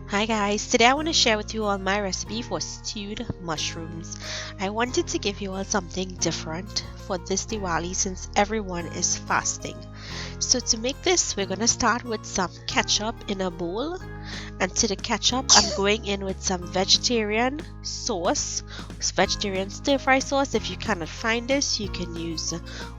Hi guys, today I want to share with you all my recipe for stewed mushrooms. I wanted to give you all something different for this Diwali since everyone is fasting. So to make this, we're going to start with some ketchup in a bowl, and to the ketchup I'm going in with some vegetarian sauce, vegetarian stir fry sauce. If you cannot find this, you can use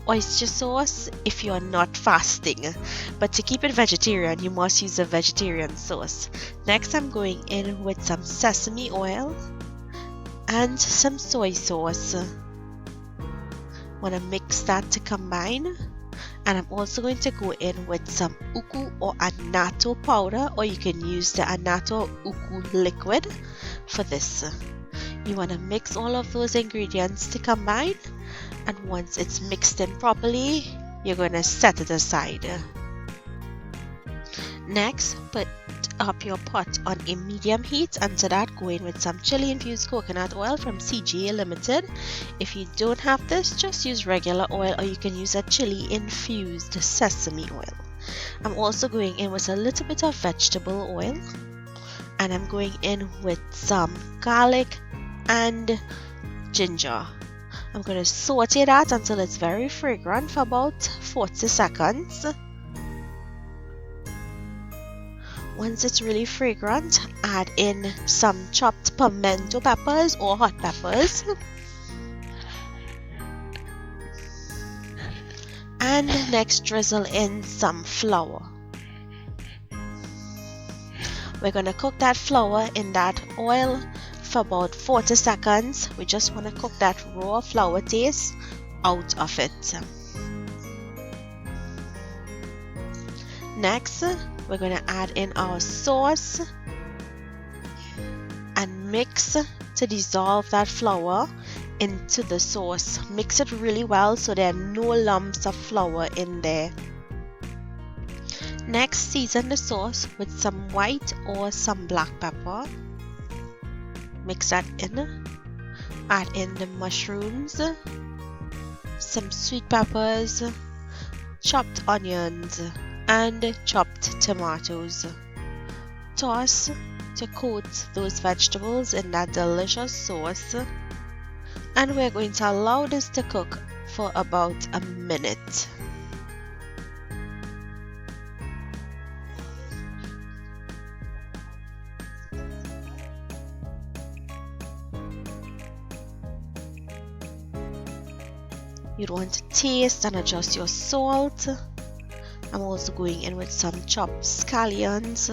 oyster sauce if you're not fasting, but to keep it vegetarian you must use a vegetarian sauce. Next I'm going in with some sesame oil and some soy sauce. Want to mix that to combine, and I'm also going to go in with some uku or annatto powder, or you can use the annatto uku liquid for this. You want to mix all of those ingredients to combine, and once it's mixed in properly you're going to set it aside. Next, put up your pot on a medium heat, and to that go in with some chili infused coconut oil from CGA Limited. If you don't have this, just use regular oil, or you can use a chili infused sesame oil. I'm also going in with a little bit of vegetable oil, and I'm going in with some garlic and ginger. I'm going to saute that until it's very fragrant for about 40 seconds. Once it's really fragrant, add in some chopped pimento peppers or hot peppers. And next drizzle in some flour. We're going to cook that flour in that oil for about 40 seconds. We just want to cook that raw flour taste out of it. Next, we're going to add in our sauce and mix to dissolve that flour into the sauce. Mix it really well so there are no lumps of flour in there. Next, season the sauce with some white or some black pepper. Mix that in. Add in the mushrooms, some sweet peppers, chopped onions, and chopped tomatoes. Toss to coat those vegetables in that delicious sauce, and we're going to allow this to cook for about a minute. You'd want to taste and adjust your salt. I'm also going in with some chopped scallions,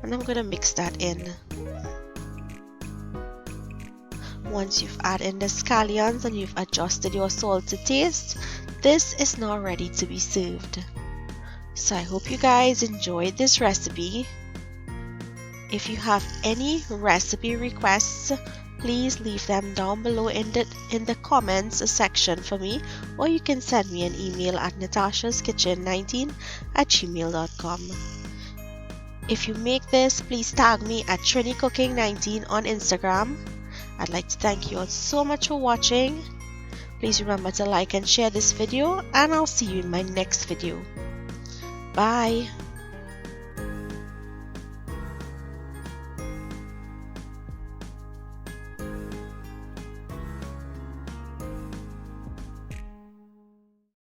and I'm going to mix that in. Once you've added in the scallions and you've adjusted your salt to taste, this is now ready to be served. So I hope you guys enjoyed this recipe. If you have any recipe requests, please leave them down below in the comments section for me, or you can send me an email at natashaskitchen19@gmail.com. If you make this, please tag me at Trini Cooking 19 on Instagram. I'd like to thank you all so much for watching. Please remember to like and share this video, and I'll see you in my next video. Bye.